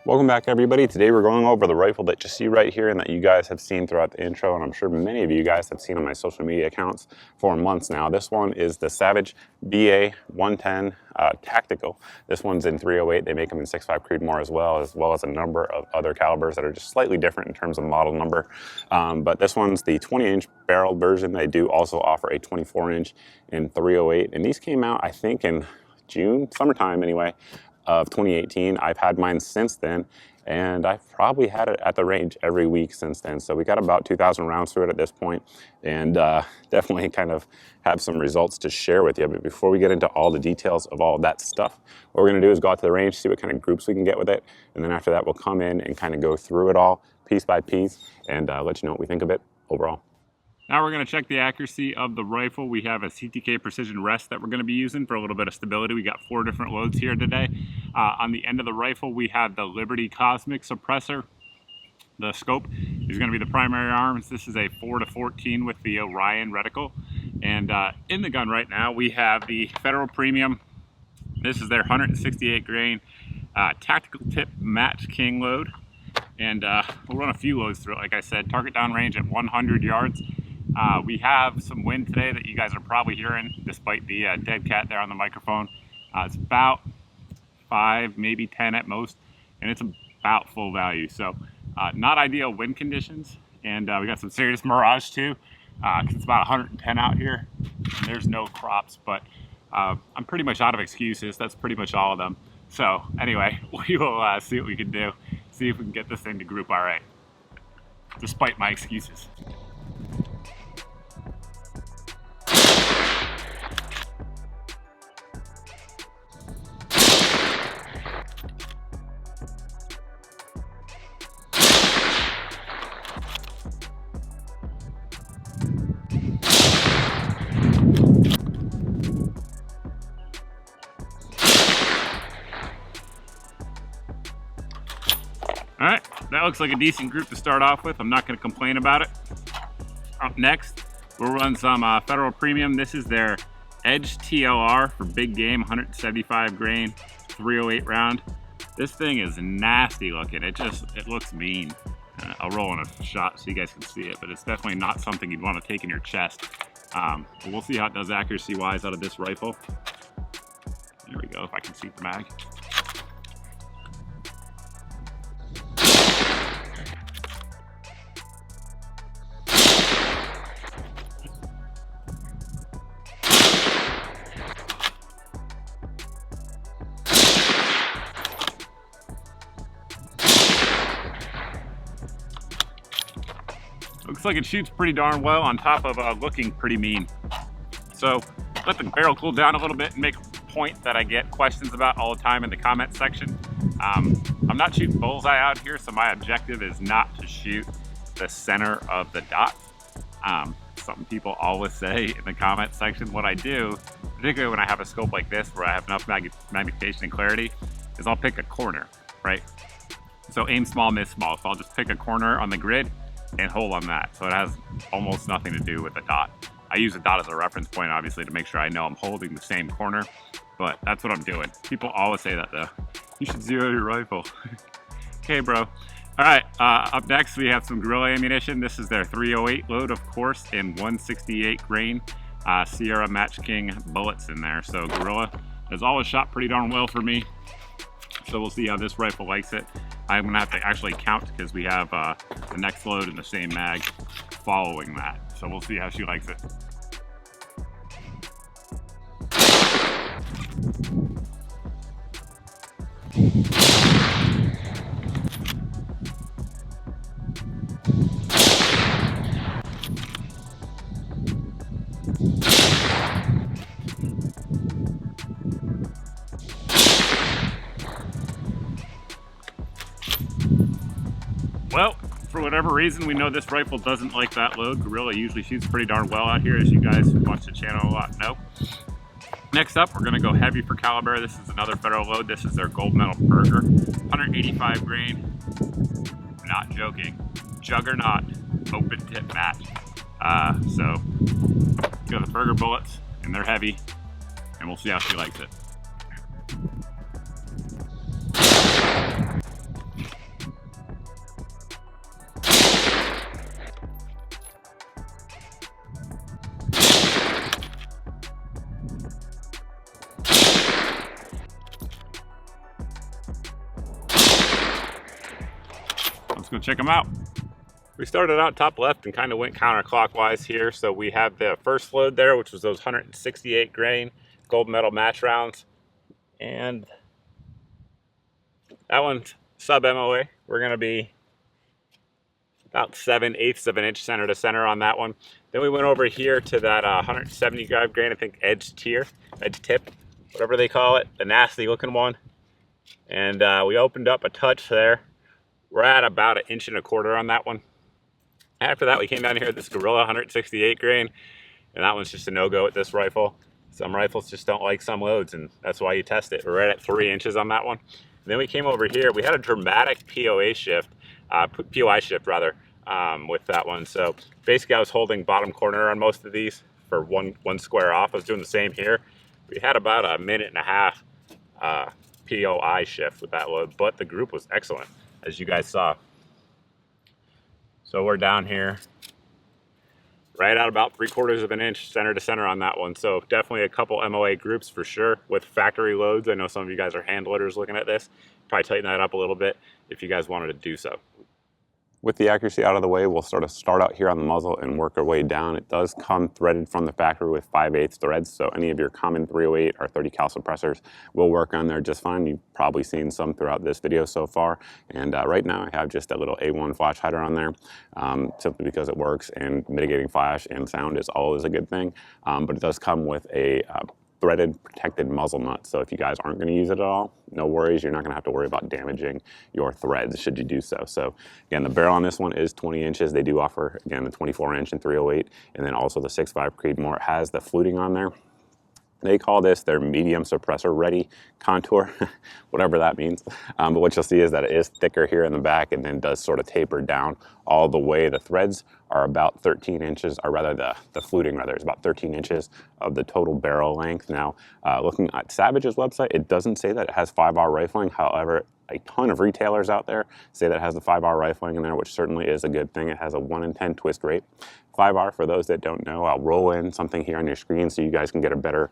Welcome back, everybody. Today we're going over the rifle that you see right here and that you guys have seen throughout the intro, and I'm sure many of you guys have seen on my social media accounts for months now. This one is the Savage BA 110 Tactical. This one's in 308. They make them in 6.5 Creedmoor as well as a number of other calibers that are just slightly different in terms of model number. But this one's the 20-inch barrel version. They do also offer a 24-inch in 308, and these came out, I think, in June, summertime anyway, of 2018. I've had mine since then, and I've probably had it at the range every week since then. So we got about 2,000 rounds through it at this point, and definitely kind of have some results to share with you. But before we get into all the details of all of that stuff, what we're gonna do is go out to the range, see what kind of groups we can get with it, and then after that we'll come in and kind of go through it all piece by piece and let you know what we think of it overall. Now we're going to check the accuracy of the rifle. We have a CTK precision rest that we're going to be using for a little bit of stability. We got 4 different loads here today. On the end of the rifle, we have the Liberty Cosmic suppressor. The scope is going to be the primary arms. This is a 4-14 with the Orion reticle. And in the gun right now, we have the Federal Premium. This is their 168 grain tactical tip match king load. And we'll run a few loads through it. Like I said, target down range at 100 yards. We have some wind today that you guys are probably hearing, despite the dead cat there on the microphone. It's about 5, maybe 10 at most, and it's about full value. So not ideal wind conditions, and we got some serious mirage too, because it's about 110 out here, and there's no crops, but I'm pretty much out of excuses. That's pretty much all of them. So anyway, we will see what we can do, see if we can get this thing to group all right, despite my excuses. All right, that looks like a decent group to start off with. I'm not going to complain about it. Up next, we'll run some Federal Premium. This is their Edge TLR for big game, 175 grain, 308 round. This thing is nasty looking. It looks mean. I'll roll in a shot so you guys can see it, but it's definitely not something you'd want to take in your chest. But we'll see how it does accuracy-wise out of this rifle. There we go, if I can see the mag. Looks like it shoots pretty darn well on top of looking pretty mean. So let the barrel cool down a little bit and make a point that I get questions about all the time in the comment section. I'm not shooting bullseye out here, so my objective is not to shoot the center of the dot. Something people always say in the comment section. What I do, particularly when I have a scope like this where I have enough magnification and clarity, is I'll pick a corner, right? So aim small, miss small. So I'll just pick a corner on the grid and hold on that. So it has almost nothing to do with the dot. I use the dot as a reference point, obviously, to make sure I know I'm holding the same corner, but that's what I'm doing. People always say that though. You should zero your rifle. Okay, bro. All right, up next we have some Gorilla ammunition. This is their 308 load, of course, in 168 grain Sierra Match King bullets in there. So Gorilla has always shot pretty darn well for me. So we'll see how this rifle likes it. I'm gonna have to actually count because we have the next load in the same mag following that. So we'll see how she likes it. Well, for whatever reason, we know this rifle doesn't like that load. Gorilla usually shoots pretty darn well out here, as you guys who watch the channel a lot know. Next up, we're gonna go heavy for caliber. This is another Federal load. This is their gold medal burger, 185 grain. I'm not joking. Juggernaut open tip match. So, you know, the burger bullets, and they're heavy, and we'll see how she likes it. check them out. We started out top left and kind of went counterclockwise here. So we have the first load there, which was those 168 grain gold medal match rounds. And that one's sub MOA. We're going to be about 7/8 of an inch center to center on that one. Then we went over here to that 175 grain, I think edge tip, whatever they call it, the nasty looking one. And we opened up a touch there. We're at about 1.25 inches on that one. After that, we came down here with this Gorilla 168 grain, and that one's just a no-go at this rifle. Some rifles just don't like some loads, and that's why you test it. We're right at 3 inches on that one. And then we came over here. We had a dramatic POI shift with that one. So basically, I was holding bottom corner on most of these for one square off. I was doing the same here. We had about 1.5 minute POI shift with that load, but the group was excellent, as you guys saw. So we're down here right at about 3/4 of an inch center to center on that one. So definitely a couple MOA groups for sure with factory loads. I know some of you guys are hand loaders looking at this. Probably tighten that up a little bit if you guys wanted to do so. With the accuracy out of the way, we'll sort of start out here on the muzzle and work our way down. It does come threaded from the factory with 5/8 threads, so any of your common 308 or 30 cal suppressors will work on there just fine. You've probably seen some throughout this video so far. And right now I have just a little A1 flash hider on there, simply because it works, and mitigating flash and sound is always a good thing. But it does come with a threaded protected muzzle nut, so if you guys aren't going to use it at all, no worries, you're not going to have to worry about damaging your threads should you do so. So again, the barrel on this one is 20 inches. They do offer, again, the 24-inch and 308, and then also the 6.5 Creedmoor. It has the fluting on there. They call this their medium suppressor ready contour, whatever that means. But what you'll see is that it is thicker here in the back and then does sort of taper down all the way. The threads are about 13 inches, or rather the fluting rather is about 13 inches of the total barrel length. Now, looking at Savage's website, it doesn't say that it has 5R rifling. However, a ton of retailers out there say that it has the 5R rifling in there, which certainly is a good thing. It has a 1 in 10 twist rate. 5R, for those that don't know, I'll roll in something here on your screen so you guys can get a better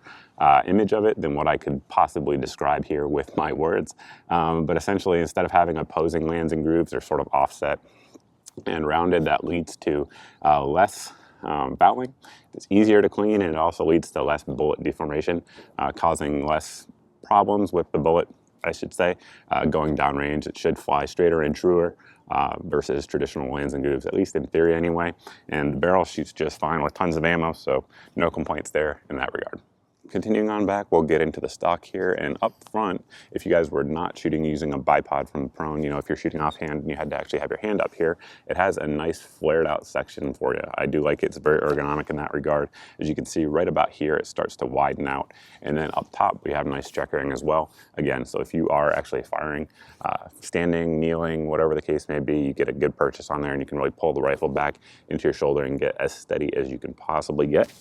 image of it than what I could possibly describe here with my words. But essentially, instead of having opposing lands and grooves, they're sort of offset and rounded. That leads to less fouling. It's easier to clean, and it also leads to less bullet deformation, causing less problems with the bullet, I should say, going downrange. It should fly straighter and truer versus traditional lands and grooves, at least in theory anyway. And the barrel shoots just fine with tons of ammo, so no complaints there in that regard. Continuing on back, we'll get into the stock here, and up front, if you guys were not shooting using a bipod from prone, you know, if you're shooting offhand and you had to actually have your hand up here, it has a nice flared out section for you. I do like it. It's very ergonomic in that regard. As you can see right about here, it starts to widen out, and then up top we have nice checkering as well. Again, so if you are actually firing, standing, kneeling, whatever the case may be, you get a good purchase on there, and you can really pull the rifle back into your shoulder and get as steady as you can possibly get.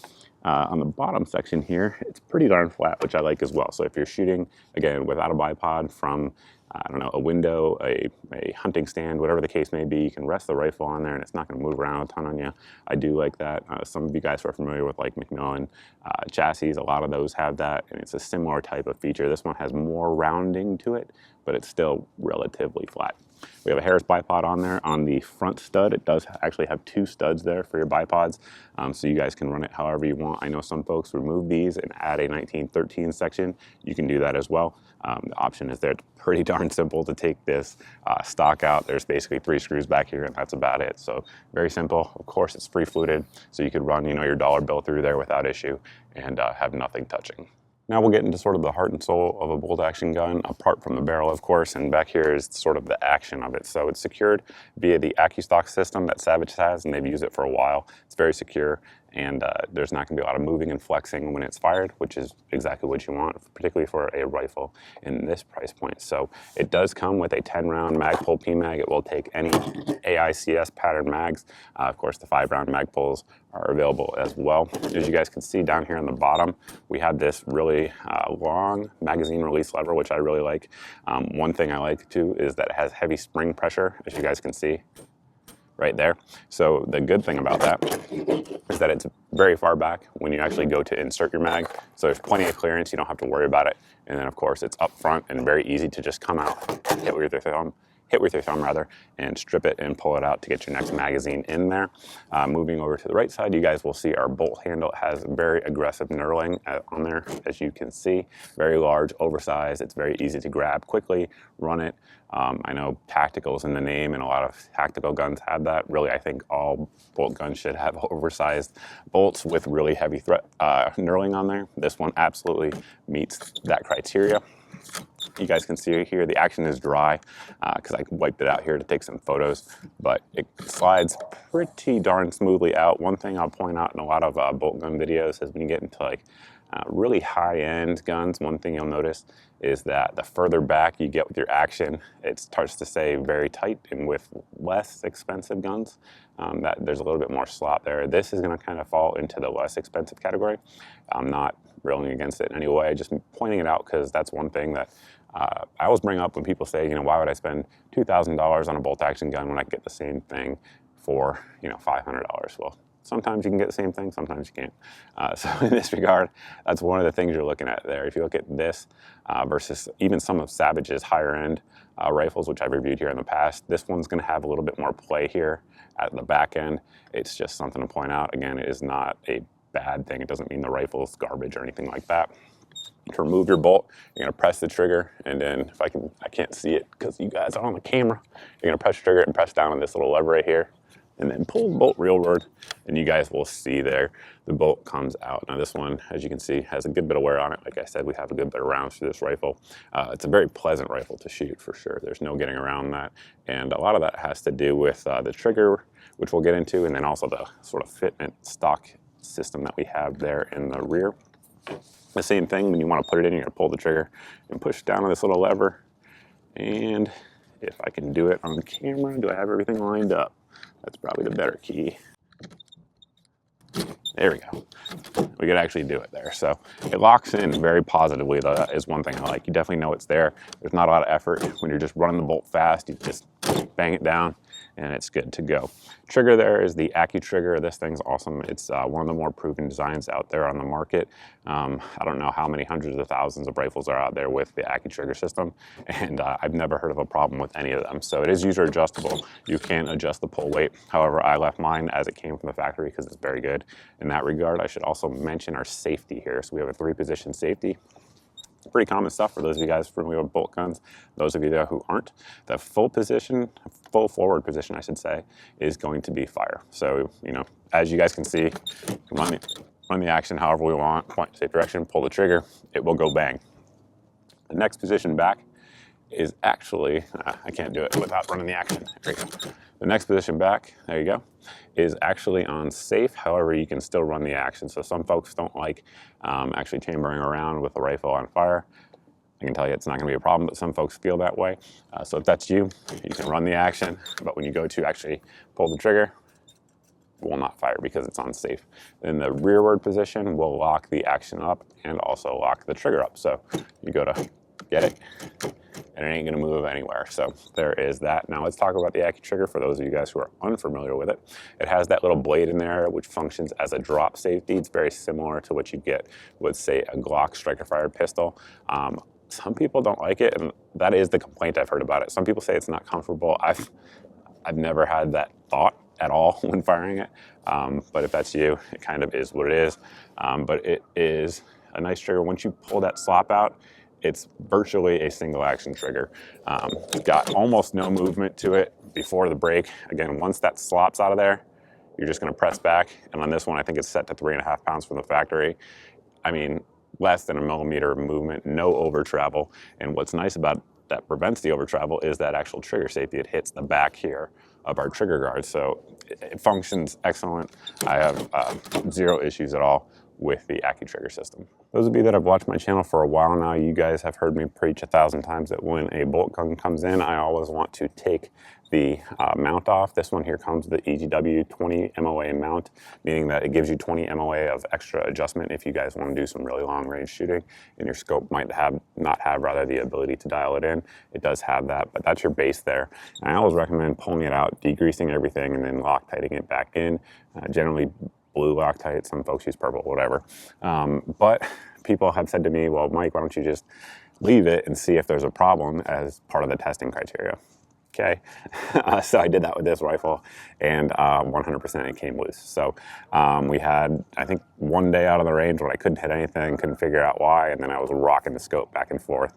On the bottom section here, it's pretty darn flat, which I like as well. So if you're shooting, again, without a bipod from, I don't know, a window, a hunting stand, whatever the case may be, you can rest the rifle on there and it's not going to move around a ton on you. I do like that. Some of you guys who are familiar with like Macmillan chassis, a lot of those have that, and it's a similar type of feature. This one has more rounding to it, but it's still relatively flat. We have a Harris bipod on there on the front stud. It does actually have 2 studs there for your bipods, so you guys can run it however you want. I know some folks remove these and add a 1913 section. You can do that as well. The option is there. It's pretty darn simple to take this stock out. There's basically 3 screws back here, and that's about it. So very simple. Of course, it's free fluted, so you could run, you know, your dollar bill through there without issue and have nothing touching. Now we'll get into sort of the heart and soul of a bolt action gun, apart from the barrel, of course, and back here is sort of the action of it. So it's secured via the AccuStock system that Savage has, and they've used it for a while. It's very secure, and there's not going to be a lot of moving and flexing when it's fired, which is exactly what you want, particularly for a rifle in this price point. So it does come with a 10-round Magpul PMag. It will take any AICS pattern mags. Of course, the 5-round Magpuls are available as well. As you guys can see down here on the bottom, we have this really long magazine release lever, which I really like. One thing I like too is that it has heavy spring pressure, as you guys can see right there. So the good thing about that is that it's very far back when you actually go to insert your mag. So there's plenty of clearance, you don't have to worry about it. And then of course it's up front and very easy to just come out, hit with your thumb, hit with your thumb rather, and strip it and pull it out to get your next magazine in there. Moving over to the right side, you guys will see our bolt handle. It has very aggressive knurling on there, as you can see. Very large, oversized. It's very easy to grab quickly, run it. I know tactical's in the name, and a lot of tactical guns have that. Really, I think all bolt guns should have oversized bolts with really heavy knurling on there. This one absolutely meets that criteria. You guys can see here the action is dry because I wiped it out here to take some photos, but it slides pretty darn smoothly out. One thing I'll point out in a lot of bolt gun videos is when you get into like really high-end guns, one thing you'll notice is that the further back you get with your action, it starts to stay very tight, and with less expensive guns, that there's a little bit more slop there. This is going to kind of fall into the less expensive category. I'm not railing against it in any way, just pointing it out because that's one thing that I always bring up when people say, why would I spend $2,000 on a bolt action gun when I get the same thing for, $500? Well, sometimes you can get the same thing, sometimes you can't. So in this regard, that's one of the things you're looking at there. If you look at this versus even some of Savage's higher end rifles, which I've reviewed here in the past, this one's going to have a little bit more play here at the back end. It's just something to point out. Again, it is not a bad thing. It doesn't mean the rifle's garbage or anything like that. To remove your bolt, you're going to press the trigger, and then I can't see it because you guys are on the camera. You're going to press the trigger and press down on this little lever right here, and then pull the bolt rearward, and you guys will see there the bolt comes out. Now this one, as you can see, has a good bit of wear on it. Like I said, we have a good bit of rounds through this rifle. It's a very pleasant rifle to shoot for sure. There's no getting around that, and a lot of that has to do with the trigger, which we'll get into, and then also the sort of fitment stock system that we have there in the rear. The same thing, when you want to put it in, you're going to pull the trigger and push down on this little lever. And if I can do it on camera, do I have everything lined up? That's probably the better key. There we go. We could actually do it there. So it locks in very positively. That is one thing I like. You definitely know it's there. There's not a lot of effort. When you're just running the bolt fast, you just bang it down and it's good to go. Trigger there is the AccuTrigger. This thing's awesome. It's one of the more proven designs out there on the market. I don't know how many hundreds of thousands of rifles are out there with the AccuTrigger system, and I've never heard of a problem with any of them. So it is user adjustable. You can adjust the pull weight. However, I left mine as it came from the factory because it's very good in that regard. I should also mention our safety here. So we have a 3-position safety. Pretty common stuff for those of you guys familiar with bolt guns. Those of you there who aren't, the full forward position, I should say, is going to be fire. So, as you guys can see, run the action however we want, point in safe direction, pull the trigger, it will go bang. The next position back is actually, I can't do it without running the action. There you go. The next position back, there you go, is actually on safe. However, you can still run the action. So some folks don't like actually chambering around with the rifle on fire. I can tell you it's not going to be a problem, but some folks feel that way. So if that's you, you can run the action. But when you go to actually pull the trigger, it will not fire because it's on safe. Then the rearward position will lock the action up and also lock the trigger up. So you go to get it, and it ain't gonna move anywhere. So there is that. Now let's talk about the AccuTrigger for those of you guys who are unfamiliar with it. It has that little blade in there which functions as a drop safety. It's very similar to what you get with, say, a Glock striker-fired pistol. Some people don't like it, and that is the complaint I've heard about it. Some people say it's not comfortable. I've never had that thought at all when firing it, but if that's you, it kind of is what it is. But it is a nice trigger. Once you pull that slop out, it's virtually a single action trigger. Got almost no movement to it before the break. Again, once that slops out of there, you're just gonna press back. And on this one, I think it's set to 3.5 pounds from the factory. I mean, less than a millimeter of movement, no over travel. And what's nice about that prevents the over travel is that actual trigger safety. It hits the back here of our trigger guard. So it functions excellent. I have zero issues at all with the AccuTrigger system. Those of you that have watched my channel for a while now, you guys have heard me preach 1,000 times that when a bolt gun comes in, I always want to take the mount off. This one here comes with the EGW 20 MOA mount, meaning that it gives you 20 MOA of extra adjustment if you guys want to do some really long range shooting and your scope might not have the ability to dial it in. It does have that, but that's your base there. And I always recommend pulling it out, degreasing everything, and then Loctiting it back in. Generally blue Loctite, some folks use purple, whatever. But people have said to me, well, Mike, why don't you just leave it and see if there's a problem as part of the testing criteria? okay? So I did that with this rifle, and 100% it came loose. So we had, I think, one day out of the range when I couldn't hit anything, couldn't figure out why, and then I was rocking the scope back and forth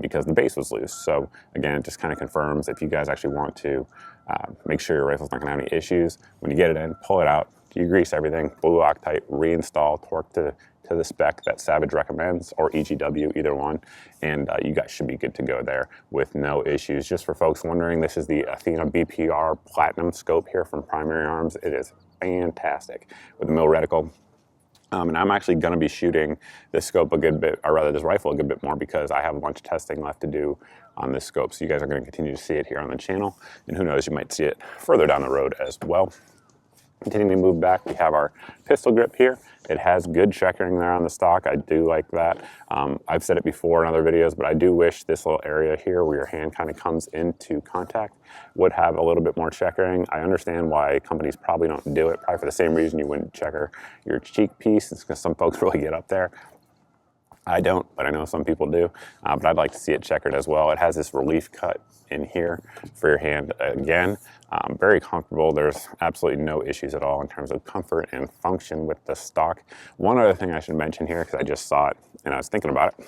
because the base was loose. So again, it just kind of confirms if you guys actually want to make sure your rifle's not gonna have any issues, when you get it in, pull it out, you grease everything, blue Loctite, reinstall, torque to the spec that Savage recommends, or EGW, either one, and you guys should be good to go there with no issues. Just for folks wondering, this is the Athena BPR Platinum scope here from Primary Arms. It is fantastic with the mill reticle. And I'm actually going to be shooting this scope a good bit, or rather this rifle a good bit more, because I have a bunch of testing left to do on this scope. So you guys are going to continue to see it here on the channel, and who knows, you might see it further down the road as well. Continuing to move back, we have our pistol grip here. It has good checkering there on the stock. I do like that. I've said it before in other videos, but I do wish this little area here where your hand kind of comes into contact would have a little bit more checkering. I understand why companies probably don't do it, probably for the same reason you wouldn't checker your cheek piece. It's because some folks really get up there. I don't, but I know some people do. But I'd like to see it checkered as well. It has this relief cut in here for your hand. Again, very comfortable. There's absolutely no issues at all in terms of comfort and function with the stock. One other thing I should mention here, because I just saw it and I was thinking about it,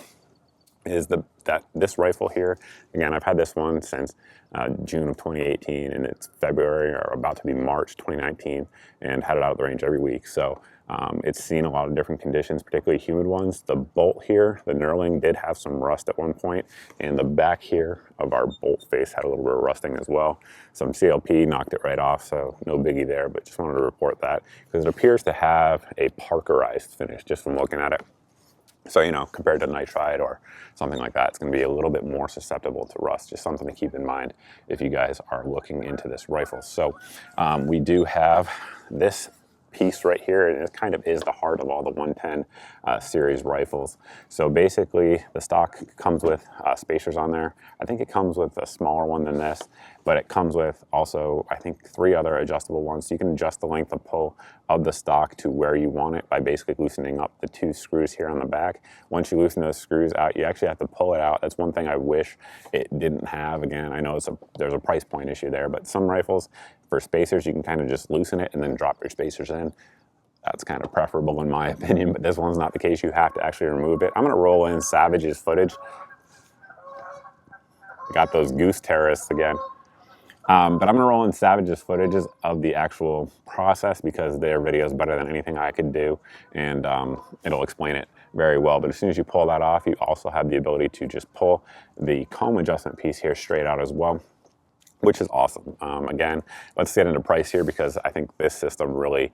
is that this rifle here, again, I've had this one since June of 2018, and it's February or about to be March 2019, and had it out of the range every week. So it's seen a lot of different conditions, particularly humid ones. The bolt here, the knurling, did have some rust at one point, and the back here of our bolt face had a little bit of rusting as well. Some CLP knocked it right off, so no biggie there, but just wanted to report that because it appears to have a Parkerized finish just from looking at it. So, you know, compared to nitride or something like that, it's going to be a little bit more susceptible to rust. Just something to keep in mind if you guys are looking into this rifle. So we do have this piece right here, and it kind of is the heart of all the 110 series rifles. So basically the stock comes with spacers on there. I think it comes with a smaller one than this, but it comes with also, I think, 3 other adjustable ones. So you can adjust the length of pull of the stock to where you want it by basically loosening up the 2 screws here on the back. Once you loosen those screws out, you actually have to pull it out. That's one thing I wish it didn't have. Again, I know there's a price point issue there, but some rifles, for spacers, you can kind of just loosen it and then drop your spacers in. That's kind of preferable in my opinion, but this one's not the case. You have to actually remove it. I'm gonna roll in Savage's footage. Got those goose terrorists again. But I'm gonna roll in Savage's footages of the actual process because their video is better than anything I could do, and it'll explain it very well. But as soon as you pull that off, you also have the ability to just pull the comb adjustment piece here straight out as well, which is awesome. Again, let's get into price here because I think this system really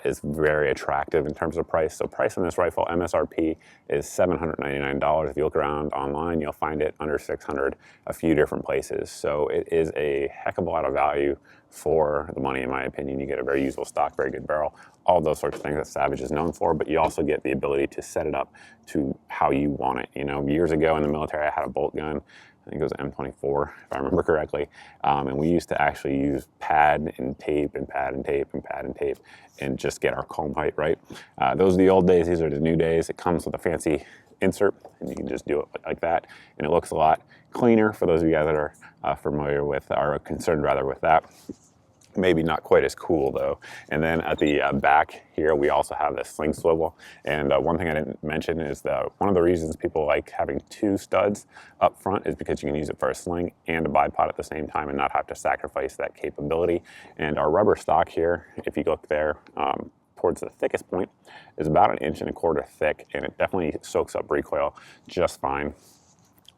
is very attractive in terms of price. So price on this rifle, MSRP, is $799. If you look around online, you'll find it under $600 a few different places. So it is a heck of a lot of value for the money, in my opinion. You get a very usable stock, very good barrel, all those sorts of things that Savage is known for, but you also get the ability to set it up to how you want it. You know, years ago in the military, I had a bolt gun. I think it was M24, if I remember correctly. And we used to actually use pad and tape and pad and tape and pad and tape and just get our comb height right. Those are the old days. These are the new days. It comes with a fancy insert, and you can just do it like that. And it looks a lot cleaner for those of you guys that are familiar with, or concerned rather with that. Maybe not quite as cool though. And then at the back here, we also have this sling swivel. And one thing I didn't mention is that one of the reasons people like having 2 studs up front is because you can use it for a sling and a bipod at the same time and not have to sacrifice that capability. And our rubber stock here, if you look there, towards the thickest point, is about 1.25 inches thick, and it definitely soaks up recoil just fine,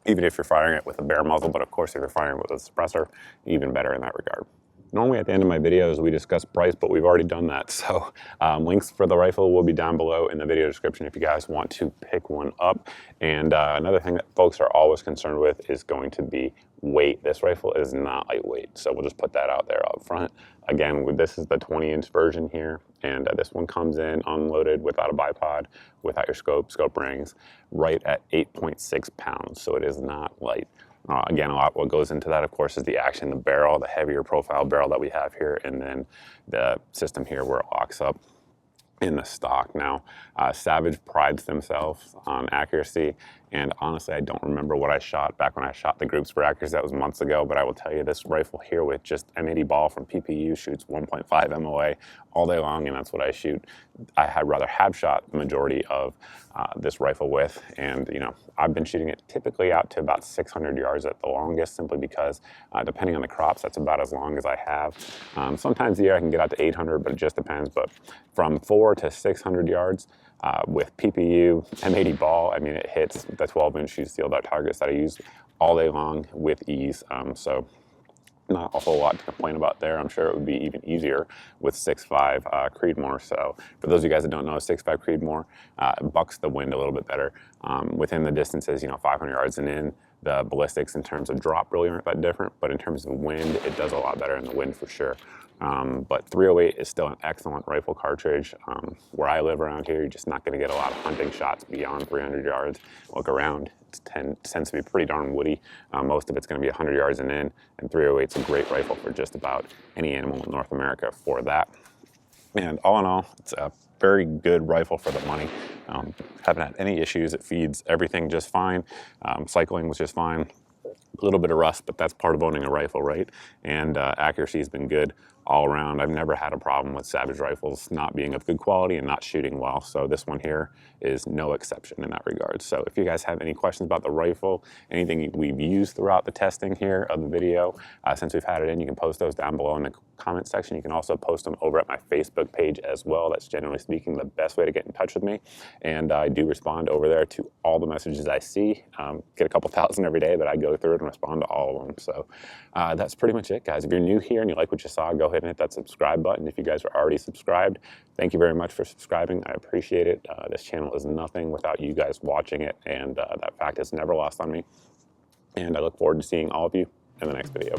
even if you're firing it with a bare muzzle. But of course, if you're firing with a suppressor, even better in that regard. Normally at the end of my videos, we discuss price, but we've already done that. So links for the rifle will be down below in the video description if you guys want to pick one up. And another thing that folks are always concerned with is going to be weight. This rifle is not lightweight, so we'll just put that out there up front. Again, this is the 20-inch version here, and this one comes in unloaded without a bipod, without your scope rings, right at 8.6 pounds, so it is not light. Again, a lot what goes into that, of course, is the action, the barrel, the heavier profile barrel that we have here, and then the system here where it locks up in the stock. Now, Savage prides themselves on accuracy, And honestly, I don't remember what I shot back when I shot the groups for accuracy. That was months ago, but I will tell you this rifle here with just M80 ball from PPU shoots 1.5 MOA all day long, and that's what I shoot. I had rather have shot the majority of this rifle with, and you know, I've been shooting it typically out to about 600 yards at the longest, simply because depending on the crops, that's about as long as I have. Sometimes the year I can get out to 800, but it just depends. But from 400 to 600 yards with PPU M80 ball, I mean, it hits the 12-inch shoots steel dart targets that I use all day long with ease. So not a whole lot to complain about there. I'm sure it would be even easier with 6.5 Creedmoor. So for those of you guys that don't know, 6.5 Creedmoor bucks the wind a little bit better. Within the distances, you know, 500 yards and in, the ballistics in terms of drop really aren't that different, but in terms of wind, it does a lot better in the wind for sure. But 308 is still an excellent rifle cartridge. Where I live around here, you're just not going to get a lot of hunting shots beyond 300 yards. Look around, it tends to be pretty darn woody. Most of it's going to be 100 yards and in, and 308 is a great rifle for just about any animal in North America for that. And all in all, it's a very good rifle for the money. Haven't had any issues. It feeds everything just fine. Cycling was just fine. A little bit of rust, but that's part of owning a rifle, right? And accuracy has been good all around. I've never had a problem with Savage rifles not being of good quality and not shooting well. So this one here is no exception in that regard. So if you guys have any questions about the rifle, anything we've used throughout the testing here of the video, since we've had it in, you can post those down below in the comment section. You can also post them over at my Facebook page as well. That's generally speaking the best way to get in touch with me. And I do respond over there to all the messages I see. Get a couple thousand every day, but I go through it and respond to all of them. So that's pretty much it, guys. If you're new here and you like what you saw, go ahead and hit that subscribe button. If you guys are already subscribed, thank you very much for subscribing. I appreciate it. This channel is nothing without you guys watching it, and that fact is never lost on me. And I look forward to seeing all of you in the next video.